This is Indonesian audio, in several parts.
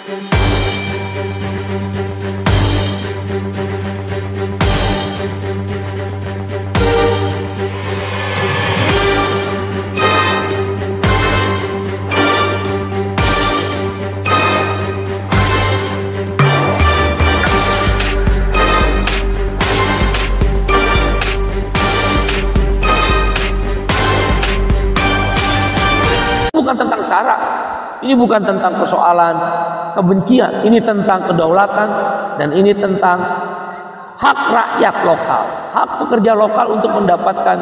Bukan tentang sara, ini bukan tentang persoalan kebencian, ini tentang kedaulatan dan ini tentang hak rakyat lokal, hak pekerja lokal untuk mendapatkan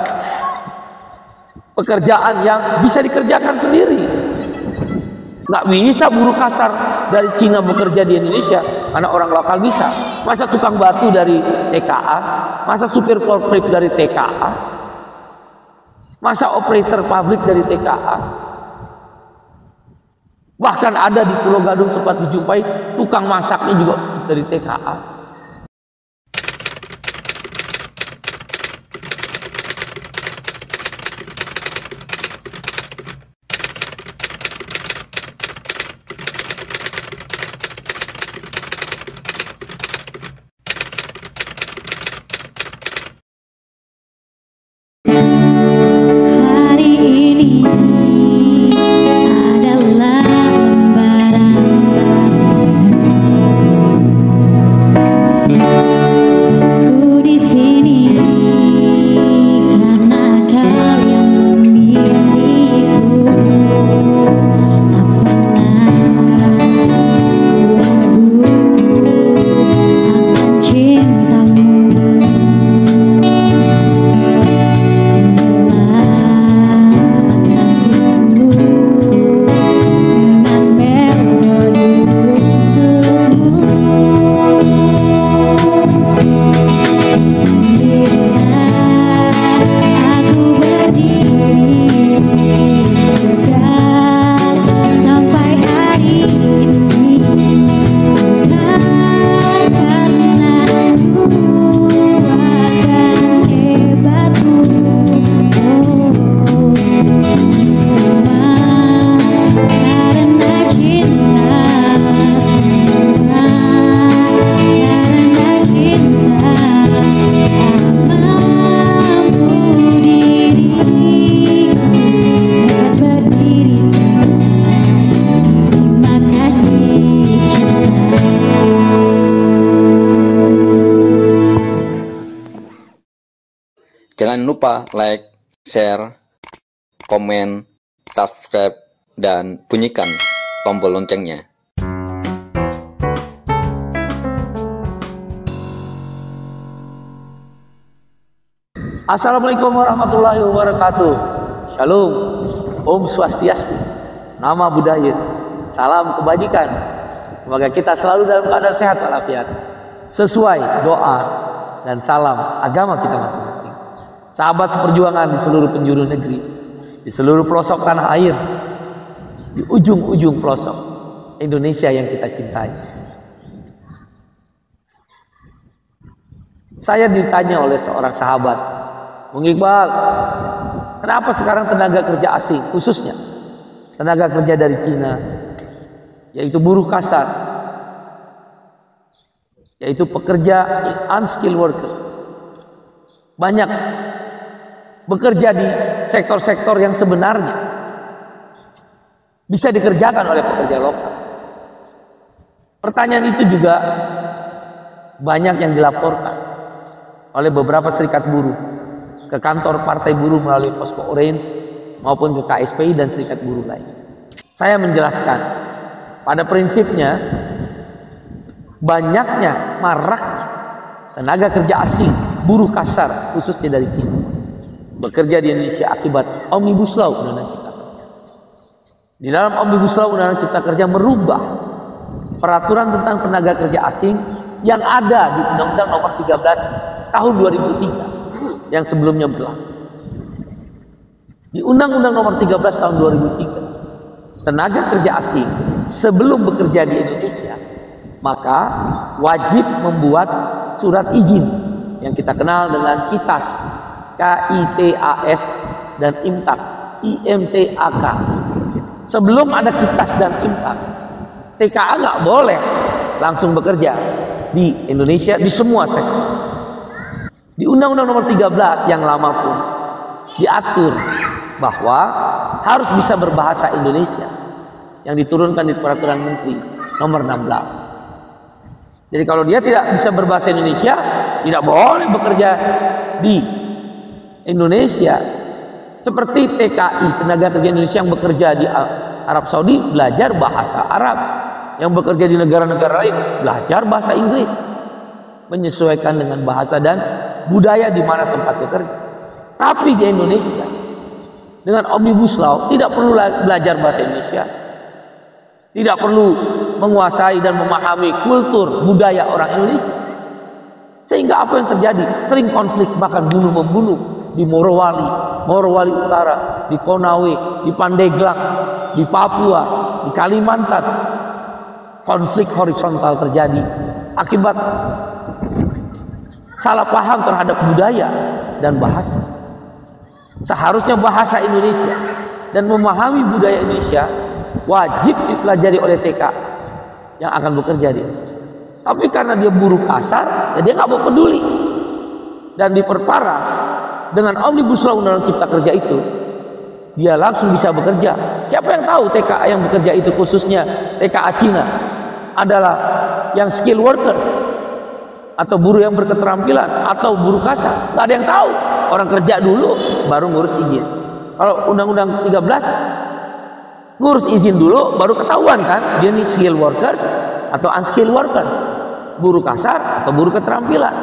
pekerjaan yang bisa dikerjakan sendiri. Nggak bisa buruh kasar dari Cina bekerja di Indonesia karena orang lokal bisa. Masa tukang batu dari TKA, masa supir forklift dari TKA, masa operator pabrik dari TKA. Bahkan ada di Pulau Gadung sempat dijumpai tukang masaknya juga dari TKA. Jangan lupa like, share, komen, subscribe, dan bunyikan tombol loncengnya. Assalamualaikum warahmatullahi wabarakatuh. Shalom, Om Swastiastu, nama budaya, salam kebajikan. Semoga kita selalu dalam keadaan sehat walafiat, sesuai doa dan salam agama kita masing-masing. Sahabat seperjuangan di seluruh penjuru negeri, di seluruh pelosok tanah air, di ujung-ujung pelosok Indonesia yang kita cintai. Saya ditanya oleh seorang sahabat, Bung Iqbal, kenapa sekarang tenaga kerja asing, khususnya tenaga kerja dari Cina, yaitu buruh kasar, yaitu pekerja unskilled workers, banyak bekerja di sektor-sektor yang sebenarnya bisa dikerjakan oleh pekerja lokal. Pertanyaan itu juga banyak yang dilaporkan oleh beberapa serikat buruh ke kantor Partai Buruh melalui Posko Orange maupun ke KSPI dan serikat buruh lain. Saya menjelaskan, pada prinsipnya banyaknya maraknya tenaga kerja asing, buruh kasar khususnya dari Cina bekerja di Indonesia akibat Omnibus Law Undang-Undang Cipta Kerja. Di dalam Omnibus Law Undang-Undang Cipta Kerja merubah peraturan tentang tenaga kerja asing yang ada di Undang-Undang Nomor 13 Tahun 2003 yang sebelumnya berlaku. Di Undang-Undang Nomor 13 Tahun 2003, tenaga kerja asing sebelum bekerja di Indonesia maka wajib membuat surat izin yang kita kenal dengan KITAS, KITAS, dan IMTAK, IMTAK. Sebelum ada KITAS dan IMTAK, TKA nggak boleh langsung bekerja di Indonesia di semua sektor. Di Undang-Undang Nomor 13 yang lama pun diatur bahwa harus bisa berbahasa Indonesia yang diturunkan di Peraturan Menteri Nomor 16. Jadi kalau dia tidak bisa berbahasa Indonesia, tidak boleh bekerja di Indonesia. Seperti TKI, tenaga kerja Indonesia yang bekerja di Arab Saudi, belajar bahasa Arab. Yang bekerja di negara-negara lain, belajar bahasa Inggris. Menyesuaikan dengan bahasa dan budaya di mana tempat bekerja. Tapi di Indonesia, dengan Omnibus Law, tidak perlu belajar bahasa Indonesia. Tidak perlu menguasai dan memahami kultur, budaya orang Indonesia. Sehingga apa yang terjadi? Sering konflik, bahkan bunuh-membunuh di Morowali, Morowali Utara, di Konawe, di Pandeglang, di Papua, di Kalimantan. Konflik horizontal terjadi akibat salah paham terhadap budaya dan bahasa. Seharusnya bahasa Indonesia dan memahami budaya Indonesia wajib dipelajari oleh TK yang akan bekerja di Indonesia. Tapi karena dia buruh kasar, ya dia nggak mau peduli. Dan diperparah dengan Omnibus Law Undang-Undang Cipta Kerja itu, dia langsung bisa bekerja. Siapa yang tahu TKA yang bekerja itu, khususnya TKA Cina, adalah yang skill workers atau buruh yang berketerampilan atau buruh kasar? Nggak ada yang tahu. Orang kerja dulu baru ngurus izin. Kalau Undang-Undang 13 ngurus izin dulu baru ketahuan kan dia nih skill workers atau unskilled workers, buruh kasar atau buruh keterampilan.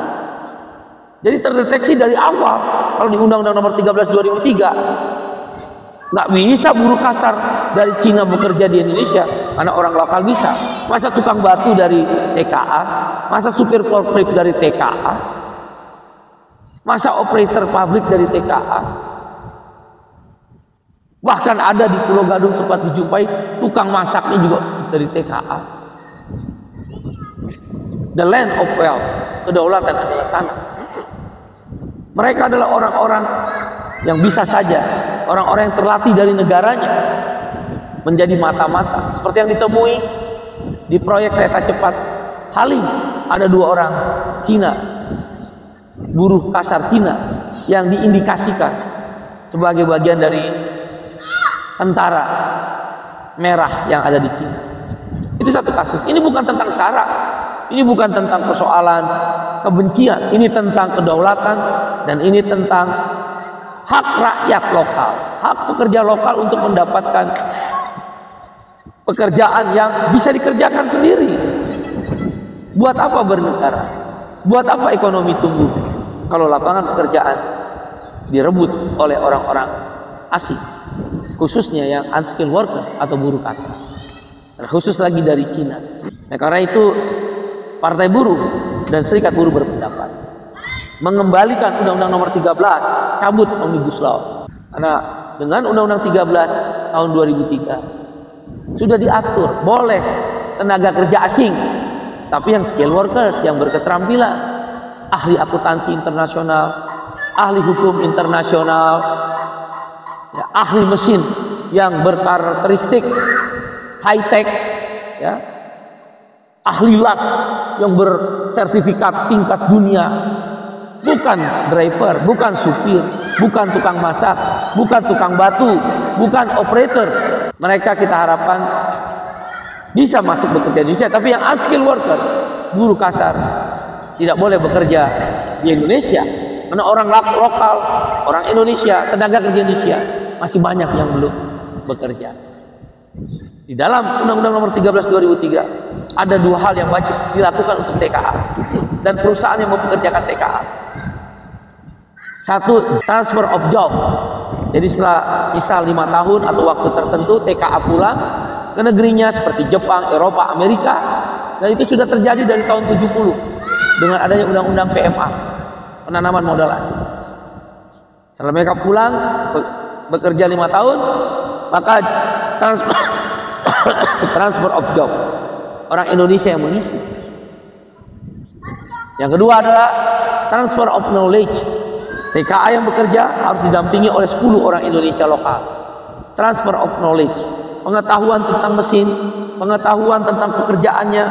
Jadi terdeteksi dari awal. Kalau di Undang-Undang Nomor 13 2003 nggak bisa buruh kasar dari Cina bekerja di Indonesia karena orang lokal bisa. Masa tukang batu dari TKA, masa supir forklift dari TKA, masa operator pabrik dari TKA. Bahkan ada di Pulau Gadung sempat dijumpai tukang masaknya juga dari TKA. The land of wealth, kedaulatan adalah tanah. Mereka adalah orang-orang yang bisa saja, orang-orang yang terlatih dari negaranya menjadi mata-mata. Seperti yang ditemui di proyek kereta cepat Halim, ada 2 orang Cina, buruh kasar Cina yang diindikasikan sebagai bagian dari tentara merah yang ada di Cina. Itu satu kasus. Ini bukan tentang SARA, ini bukan tentang persoalan kebencian, ini tentang kedaulatan dan ini tentang hak rakyat lokal, hak pekerja lokal untuk mendapatkan pekerjaan yang bisa dikerjakan sendiri. Buat apa bernegara? Buat apa ekonomi tumbuh kalau lapangan pekerjaan direbut oleh orang-orang asing, khususnya yang unskilled workers atau buruh kasar, khusus lagi dari Cina. Nah, karena itu Partai Buruh dan Serikat Buruh berpendapat mengembalikan Undang-Undang Nomor 13, cabut Omnibus Law. Karena dengan Undang-Undang 13 tahun 2003 sudah diatur boleh tenaga kerja asing, tapi yang skilled workers, yang berketerampilan, ahli akuntansi internasional, ahli hukum internasional, ya, ahli mesin yang berkarakteristik high tech, ya, ahli las yang bersertifikat tingkat dunia, bukan driver, bukan supir, bukan tukang masak, bukan tukang batu, bukan operator. Mereka kita harapkan bisa masuk bekerja di Indonesia, tapi yang unskilled worker, buruh kasar, tidak boleh bekerja di Indonesia. Karena orang lokal, orang Indonesia, tenaga kerja Indonesia masih banyak yang belum bekerja. Di dalam Undang-Undang Nomor 13 2003 ada 2 hal yang wajib dilakukan untuk TKA dan perusahaan yang mempekerjakan TKA. Satu, transfer of job. Jadi setelah misal 5 tahun atau waktu tertentu TKA pulang ke negerinya seperti Jepang, Eropa, Amerika, dan itu sudah terjadi dari tahun 70 dengan adanya Undang-Undang PMA, penanaman modal asing. Setelah mereka pulang bekerja 5 tahun, maka transfer of job, orang Indonesia yang mengisi. Yang kedua adalah transfer of knowledge. TKA yang bekerja harus didampingi oleh 10 orang Indonesia lokal. Transfer of knowledge, pengetahuan tentang mesin, pengetahuan tentang pekerjaannya,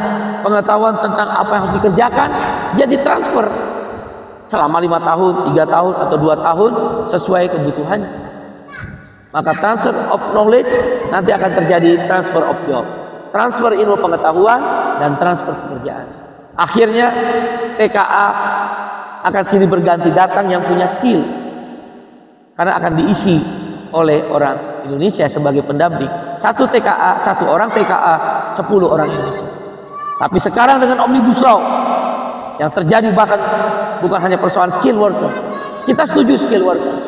pengetahuan tentang apa yang harus dikerjakan, dia ditransfer selama 5 tahun, 3 tahun, atau 2 tahun sesuai kebutuhannya. Maka transfer of knowledge nanti akan terjadi transfer of job, transfer ilmu pengetahuan dan transfer pekerjaan. Akhirnya TKA akan silih berganti datang yang punya skill, karena akan diisi oleh orang Indonesia sebagai pendamping. Satu TKA, satu orang TKA, 10 orang Indonesia. Tapi sekarang dengan Omnibus Law yang terjadi, bahkan bukan hanya persoalan skill workers, kita setuju skill workers,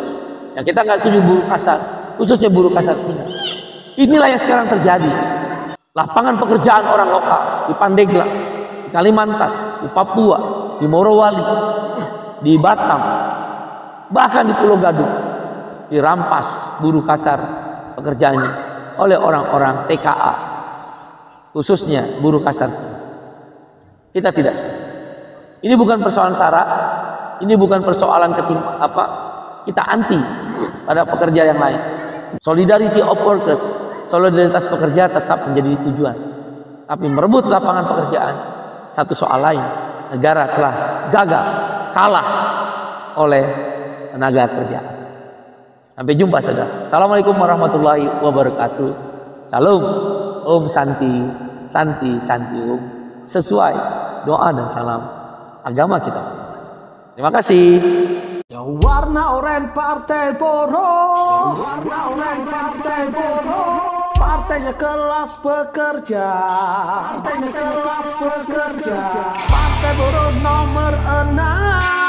yang kita nggak setuju buruh kasar, khususnya buruh kasar Cina. Inilah yang sekarang terjadi. Lapangan pekerjaan orang lokal di Pandeglang, di Kalimantan, di Papua, di Morowali, di Batam, bahkan di Pulau Gadung, dirampas buruh kasar pekerjaannya oleh orang-orang TKA, khususnya buruh kasar. Kita tidak. Ini bukan persoalan SARA, ini bukan persoalan kita anti pada pekerja yang lain. Solidarity of workers, solidaritas pekerja tetap menjadi tujuan. Tapi merebut lapangan pekerjaan, satu soal lain. Negara telah gagal, kalah oleh tenaga kerja asing. Sampai jumpa, saudara. Assalamualaikum warahmatullahi wabarakatuh. Salam, Om Santi, Santi, Santi Om. Sesuai doa dan salam agama kita masing-masing. Terima kasih. Yang warna oranye Partai Buruh, warna oranye Partai Buruh, partainya kelas pekerja, partainya kelas pekerja, Partai Buruh nomor 6.